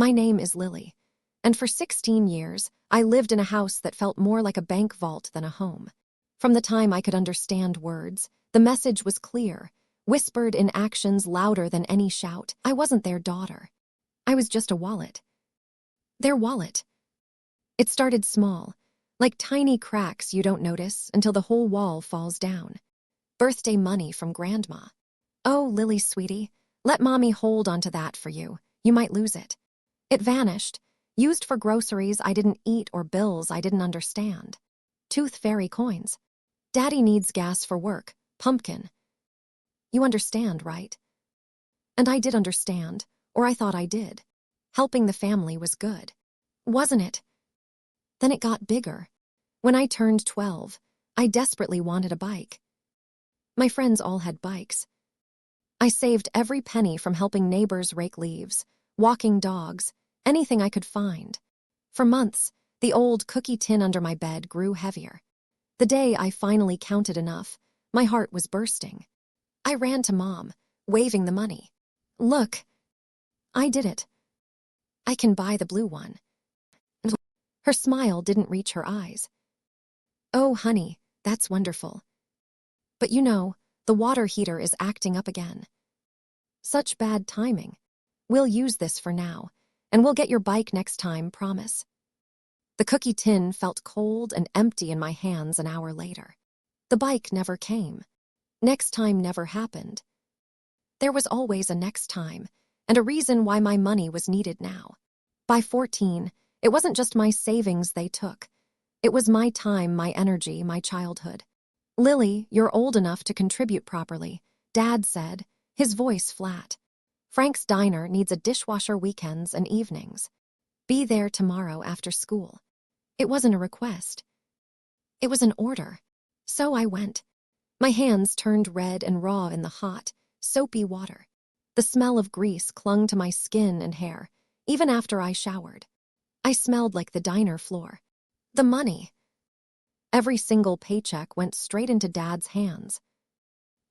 My name is Lily, and for 16 years, I lived in a house that felt more like a bank vault than a home. From the time I could understand words, the message was clear, whispered in actions louder than any shout. I wasn't their daughter. I was just a wallet. Their wallet. It started small, like tiny cracks you don't notice until the whole wall falls down. Birthday money from Grandma. "Oh, Lily, sweetie, let Mommy hold onto that for you. You might lose it." It vanished, used for groceries I didn't eat or bills I didn't understand. Tooth fairy coins. "Daddy needs gas for work. Pumpkin." You understand, right? And I did understand, or I thought I did. Helping the family was good. Wasn't it? Then it got bigger. When I turned 12, I desperately wanted a bike. My friends all had bikes. I saved every penny from helping neighbors rake leaves, walking dogs, anything I could find. For months, the old cookie tin under my bed grew heavier. The day I finally counted enough, my heart was bursting. I ran to Mom, waving the money. "Look, I did it. I can buy the blue one." Her smile didn't reach her eyes. "Oh, honey, that's wonderful. But you know, the water heater is acting up again." "Such bad timing. We'll use this for now, and we'll get your bike next time, promise." The cookie tin felt cold and empty in my hands an hour later. The bike never came. Next time never happened. There was always a next time, and a reason why my money was needed now. By 14, it wasn't just my savings they took. It was my time, my energy, my childhood. "Lily, you're old enough to contribute properly," Dad said, his voice flat. "Frank's Diner needs a dishwasher weekends and evenings. Be there tomorrow after school." It wasn't a request. It was an order. So I went. My hands turned red and raw in the hot, soapy water. The smell of grease clung to my skin and hair, even after I showered. I smelled like the diner floor. The money. Every single paycheck went straight into Dad's hands.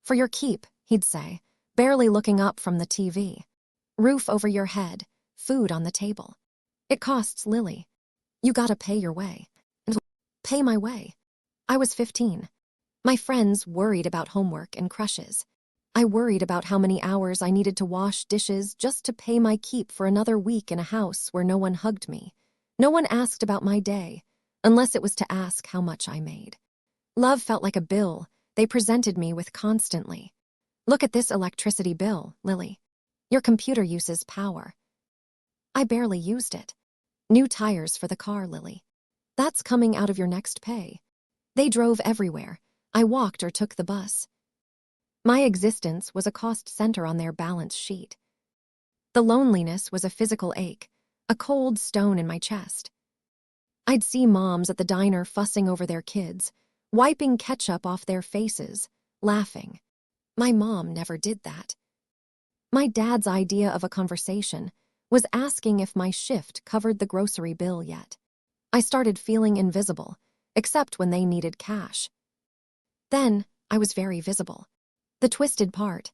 "For your keep," he'd say, barely looking up from the TV. "Roof over your head, food on the table. It costs, Lily. You gotta pay your way." Pay my way. I was 15. My friends worried about homework and crushes. I worried about how many hours I needed to wash dishes just to pay my keep for another week in a house where no one hugged me. No one asked about my day, unless it was to ask how much I made. Love felt like a bill they presented me with constantly. "Look at this electricity bill, Lily. Your computer uses power." I barely used it. "New tires for the car, Lily. That's coming out of your next pay." They drove everywhere. I walked or took the bus. My existence was a cost center on their balance sheet. The loneliness was a physical ache, a cold stone in my chest. I'd see moms at the diner fussing over their kids, wiping ketchup off their faces, laughing. My mom never did that. My dad's idea of a conversation was asking if my shift covered the grocery bill yet. I started feeling invisible, except when they needed cash. Then, I was very visible. The twisted part.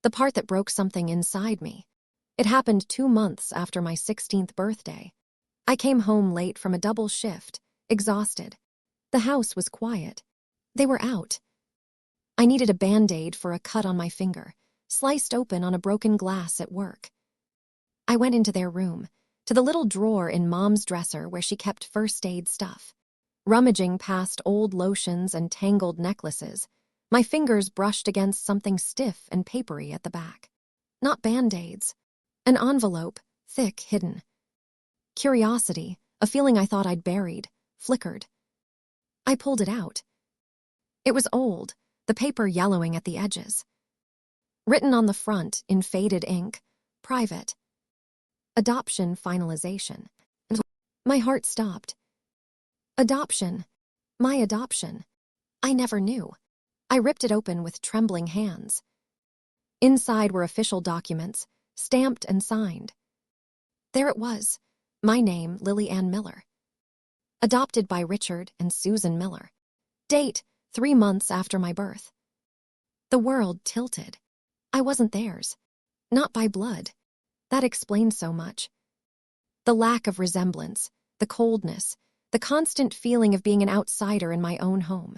The part that broke something inside me. It happened 2 months after my 16th birthday. I came home late from a double shift, exhausted. The house was quiet. They were out. I needed a Band-Aid for a cut on my finger, sliced open on a broken glass at work. I went into their room, to the little drawer in Mom's dresser where she kept first aid stuff. Rummaging past old lotions and tangled necklaces, my fingers brushed against something stiff and papery at the back. Not Band-Aids. An envelope, thick, hidden. Curiosity, a feeling I thought I'd buried, flickered. I pulled it out. It was old, the paper yellowing at the edges. Written on the front in faded ink, "Private. Adoption finalization." My heart stopped. Adoption. My adoption. I never knew. I ripped it open with trembling hands. Inside were official documents, stamped and signed. There it was, my name, Lily Ann Miller. Adopted by Richard and Susan Miller. Date, 3 months after my birth. The world tilted. I wasn't theirs. Not by blood. That explained so much. The lack of resemblance, the coldness, the constant feeling of being an outsider in my own home.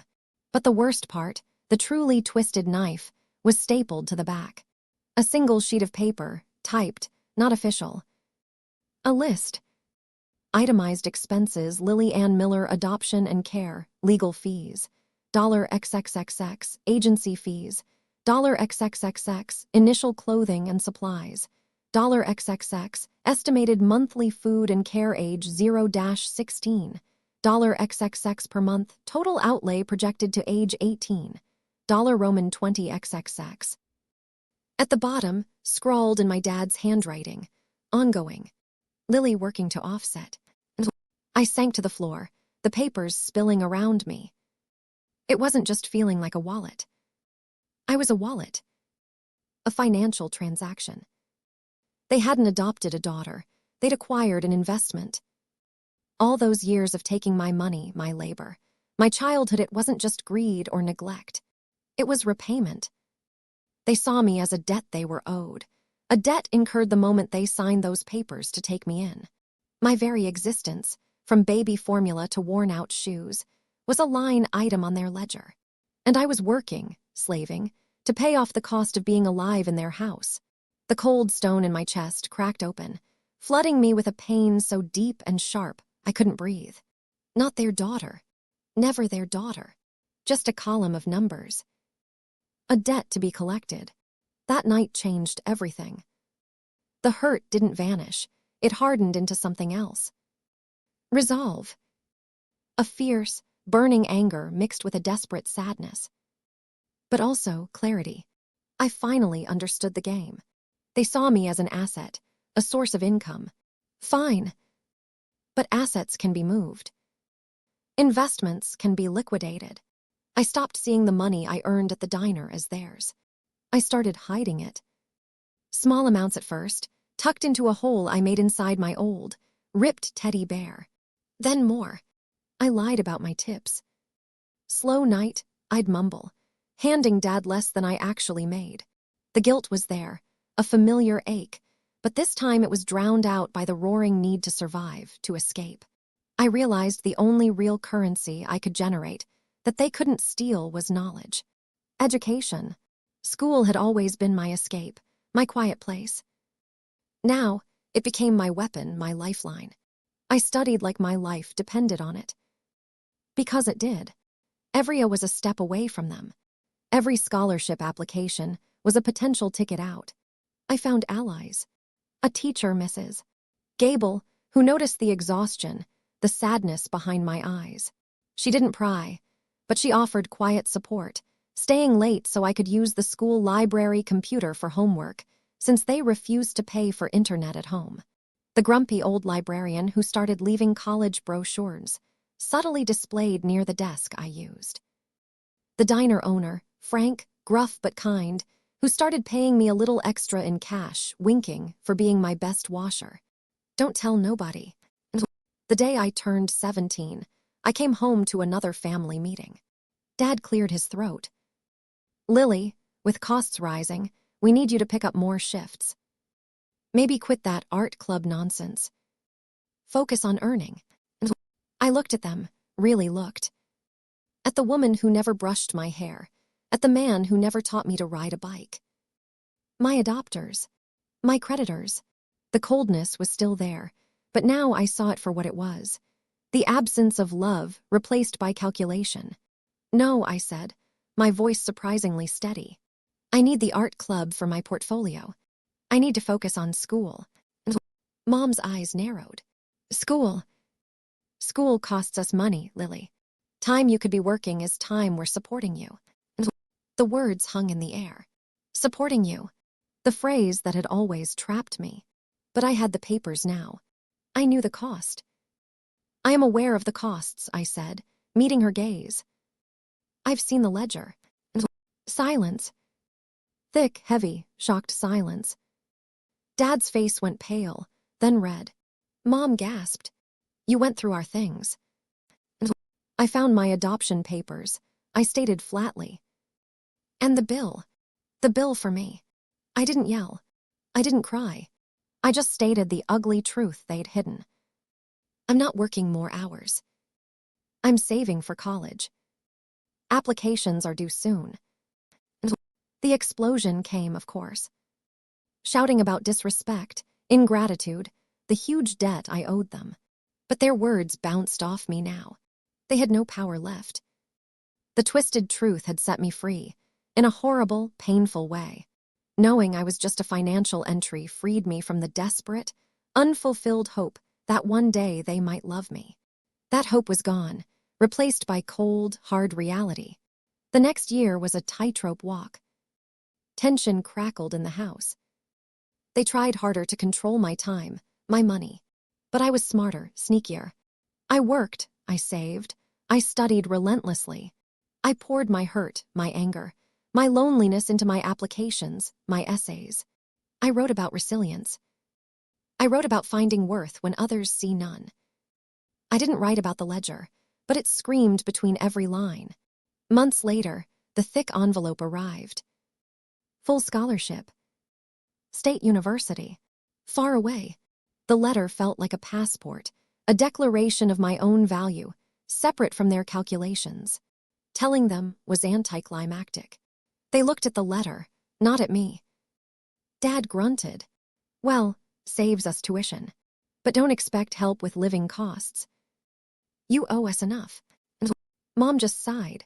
But the worst part, the truly twisted knife, was stapled to the back. A single sheet of paper, typed, not official. A list. Itemized expenses: Lily Ann Miller, adoption and care, legal fees, $XXXX, agency fees, $XXXX, initial clothing and supplies, $XXX, estimated monthly food and care, age 0-16, $XXX per month, total outlay projected to age 18, Roman 20 XXX. At the bottom, scrawled in my dad's handwriting, ongoing, Lily working to offset. I sank to the floor, the papers spilling around me. It wasn't just feeling like a wallet. I was a wallet. A financial transaction. They hadn't adopted a daughter. They'd acquired an investment. All those years of taking my money, my labor, my childhood, it wasn't just greed or neglect. It was repayment. They saw me as a debt they were owed, a debt incurred the moment they signed those papers to take me in. My very existence, from baby formula to worn-out shoes, was a line item on their ledger. And I was working, slaving, to pay off the cost of being alive in their house. The cold stone in my chest cracked open, flooding me with a pain so deep and sharp I couldn't breathe. Not their daughter. Never their daughter. Just a column of numbers. A debt to be collected. That night changed everything. The hurt didn't vanish. It hardened into something else. Resolve. A fierce, burning anger mixed with a desperate sadness. But also clarity. I finally understood the game. They saw me as an asset, a source of income. Fine. But assets can be moved. Investments can be liquidated. I stopped seeing the money I earned at the diner as theirs. I started hiding it. Small amounts at first, tucked into a hole I made inside my old, ripped teddy bear. Then more. I lied about my tips. Slow night, I'd mumble, handing Dad less than I actually made. The guilt was there, a familiar ache, but this time it was drowned out by the roaring need to survive, to escape. I realized the only real currency I could generate, that they couldn't steal, was knowledge. Education. School had always been my escape, my quiet place. Now, it became my weapon, my lifeline. I studied like my life depended on it. Because it did. Every was a step away from them. Every scholarship application was a potential ticket out. I found allies. A teacher, Mrs. Gable, who noticed the exhaustion, the sadness behind my eyes. She didn't pry, but she offered quiet support, staying late so I could use the school library computer for homework, since they refused to pay for internet at home. The grumpy old librarian who started leaving college brochures, subtly displayed near the desk I used. The diner owner, frank, gruff but kind, who started paying me a little extra in cash, winking, for being my best washer. Don't tell nobody. The day I turned 17, I came home to another family meeting. Dad cleared his throat. Lily, with costs rising, we need you to pick up more shifts. Maybe quit that art club nonsense. Focus on earning. I looked at them, really looked. At the woman who never brushed my hair, at the man who never taught me to ride a bike. My adopters, my creditors. The coldness was still there, but now I saw it for what it was. The absence of love replaced by calculation. No, I said, my voice surprisingly steady. I need the art club for my portfolio. I need to focus on school. Mom's eyes narrowed. School. School costs us money, Lily. Time you could be working is time we're supporting you. The words hung in the air. Supporting you. The phrase that had always trapped me. But I had the papers now. I knew the cost. I am aware of the costs, I said, meeting her gaze. I've seen the ledger. Silence. Thick, heavy, shocked silence. Dad's face went pale, then red. Mom gasped. You went through our things. I found my adoption papers, I stated flatly. And the bill. The bill for me. I didn't yell. I didn't cry. I just stated the ugly truth they'd hidden. I'm not working more hours. I'm saving for college. Applications are due soon. The explosion came, of course. Shouting about disrespect, ingratitude, the huge debt I owed them. But their words bounced off me now. They had no power left. The twisted truth had set me free, in a horrible, painful way. Knowing I was just a financial entry freed me from the desperate, unfulfilled hope that one day they might love me. That hope was gone, replaced by cold, hard reality. The next year was a tightrope walk. Tension crackled in the house. They tried harder to control my time, my money. But I was smarter, sneakier. I worked, I saved, I studied relentlessly. I poured my hurt, my anger, my loneliness into my applications, my essays. I wrote about resilience. I wrote about finding worth when others see none. I didn't write about the ledger, but it screamed between every line. Months later, the thick envelope arrived. Full scholarship. State university. Far away. The letter felt like a passport, a declaration of my own value, separate from their calculations. Telling them was anticlimactic. They looked at the letter, not at me. Dad grunted. Well, saves us tuition. But don't expect help with living costs. You owe us enough. Mom just sighed.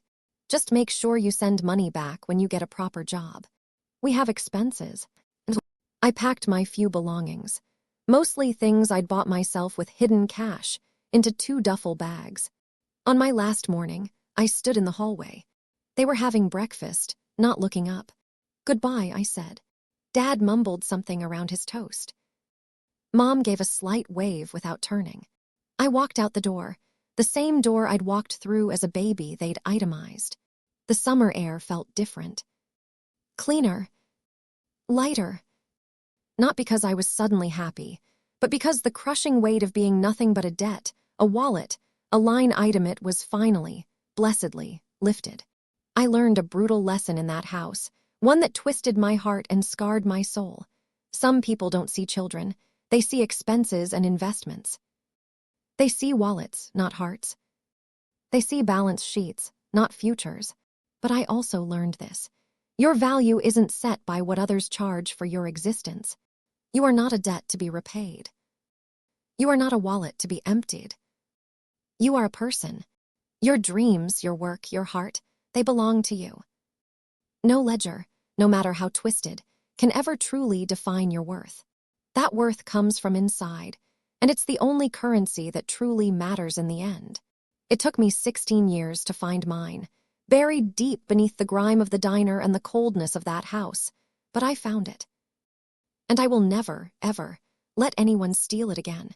Just make sure you send money back when you get a proper job. We have expenses. I packed my few belongings, mostly things I'd bought myself with hidden cash, into 2 duffel bags. On my last morning, I stood in the hallway. They were having breakfast, not looking up. Goodbye, I said. Dad mumbled something around his toast. Mom gave a slight wave without turning. I walked out the door, the same door I'd walked through as a baby they'd itemized. The summer air felt different. Cleaner. Lighter. Not because I was suddenly happy, but because the crushing weight of being nothing but a debt, a wallet, a line item it was finally, blessedly, lifted. I learned a brutal lesson in that house, one that twisted my heart and scarred my soul. Some people don't see children. They see expenses and investments. They see wallets, not hearts. They see balance sheets, not futures. But I also learned this. Your value isn't set by what others charge for your existence. You are not a debt to be repaid. You are not a wallet to be emptied. You are a person. Your dreams, your work, your heart, they belong to you. No ledger, no matter how twisted, can ever truly define your worth. That worth comes from inside, and it's the only currency that truly matters in the end. It took me 16 years to find mine, buried deep beneath the grime of the diner and the coldness of that house, but I found it. And I will never, ever, let anyone steal it again.